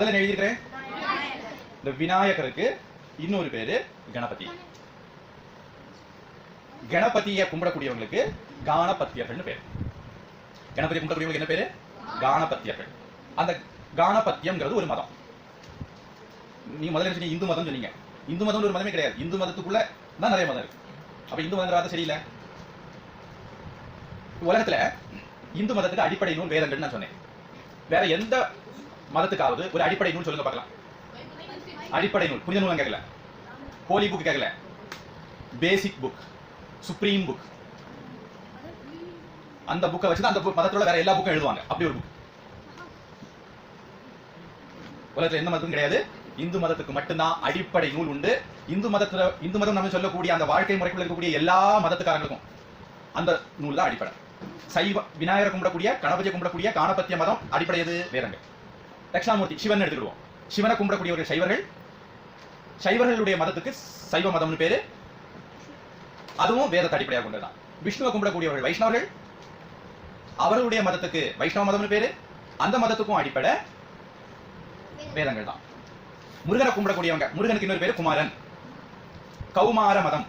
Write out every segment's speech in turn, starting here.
அதில் எழுதியிருக்கிறேன். இந்த விநாயகருக்கு இன்னொரு பேரு கணபதி. கணபதியை கும்பிடக்கூடியவங்களுக்கு காணபத்தியர்கள் பேர். கணபதியை கும்பிடக்கூடியவங்களுக்கு என்ன பேரு? காணபத்தியர்கள். அந்த காணபத்தியம்ங்கிறது ஒரு மதம். நீங்க முதல்ல சொன்னீங்க இந்து மதம் சொன்னீங்க. இந்து மதம் ஒரு மதமே கிடையாது. இந்து மதத்துக்குள்ள தான் நிறைய மதம் இருக்கு. அப்ப இந்து மதம் சரியில்லை. உலகத்துல இந்து மதத்துக்கு அடிப்படை நூல் வேதங்கள் நான் சொன்னேன். வேற எந்த மதத்துக்காவது ஒரு அடிப்படை நூல் சொல்லுங்க பார்க்கலாம். அடிப்படை நூல், புனித நூல் கேட்கல, ஹோலி புக் கேட்கல, பேசிக் புக், சுப்ரீம் புக். அந்த புக்கை வச்சு அந்த மதத்தோட வேற எல்லா புக்கும் எழுதுவாங்க. அப்படி ஒரு புக் உலகத்துல எந்த மதத்துக்கும் கிடையாது. இந்து மதத்துக்கு மட்டும்தான் அடிப்படை நூல் உண்டு. இந்து மதம் நம்ம சொல்லக்கூடிய அந்த வாழ்க்கை முறைக்குள்ள இருக்கக்கூடிய எல்லா மதத்துக்காரங்களுக்கும் அந்த நூல் தான் அடிப்படை. சைவ விநாயகரை கும்பிடக்கூடிய, கணபதியை கும்பிடக்கூடிய காணபத்திய மதம் அடிப்படை எது? வேதங்கள். தட்சிணாமூர்த்தி சிவன் எடுத்துக்கிடுவோம். சிவனை கும்பிடக்கூடியவர்கள் சைவர்கள். சைவர்களுடைய மதத்துக்கு சைவ மதம்னு பேரு. அதுவும் வேதத்தை அடிப்படையாக கொண்டதுதான். விஷ்ணுவை கும்பிடக்கூடியவர்கள் வைஷ்ணவர்கள். அவர்களுடைய மதத்துக்கு வைஷ்ணவ மதம்னு பேரு. அந்த மதத்துக்கும் அடிப்படை வேதங்கள் தான். முருகனை கும்பிடக்கூடியவங்க, முருகனுக்கு இன்னொரு பேரு குமாரன். கௌமார மதம்.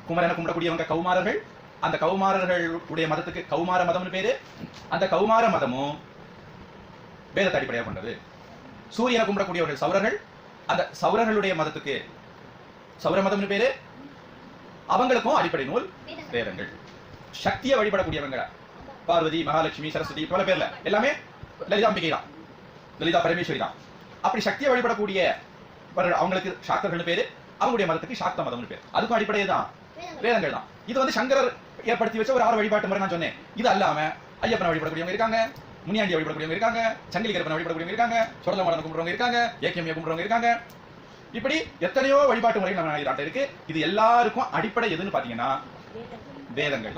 குமரனை கும்பிடக்கூடியவங்க கௌமாரர்கள். அந்த கௌமாரர்களுடைய மதத்துக்கு கௌமார மதம்னு பேரு. அந்த கௌமார மதமும் வேதத்தை அடிப்படையாக கொண்டது. சூரியனை கும்பிடக்கூடியவர்கள் சௌரர்கள். அந்த சௌரர்களுடைய மதத்துக்கு சௌர மதம்னு பேரு. அவங்களுக்கும் அடிப்படை நூல் வேதங்கள். சக்தியை வழிபடக்கூடியவங்க பார்வதி, மகாலட்சுமி, சரஸ்வதி, பல பேர்ல எல்லாமே லலிதா அம்பிகை தான், லலிதா பரமேஸ்வரி தான். அப்படி சக்தியை வழிபடக்கூடிய அவங்களுக்கு சாக்தர்கள் பேரு. அவங்களுடைய மதத்துக்கு சாக்த மதம்னு பேரு. அதுக்கும் அடிப்படையே தான் வேதங்கள் தான். இது வந்து சங்கரர் ஏற்படுத்தி வச்ச ஒரு 6 வழிபாட்டு முறை நான் சொன்னேன். இது அல்லாம ஐயப்பனை வழிபடக்கூடியவங்க இருக்காங்க, முனியாண்டியை வழிபடக்கூடியவங்க இருக்காங்க, சங்கிலி கருப்பனை வழிபடக்கூடியவங்க இருக்காங்க, சுடல மாடனை கும்பிடுறவங்க இருக்காங்க, ஏகேமியை கும்பிடுறவங்க இருக்காங்க. இப்படி எத்தனையோ வழிபாட்டு முறைகள் நம்ம நாட்டில் இருக்கு. இது எல்லாருக்கும் அடிப்படை எதுன்னு பாத்தீங்கன்னா வேதங்கள் தான்.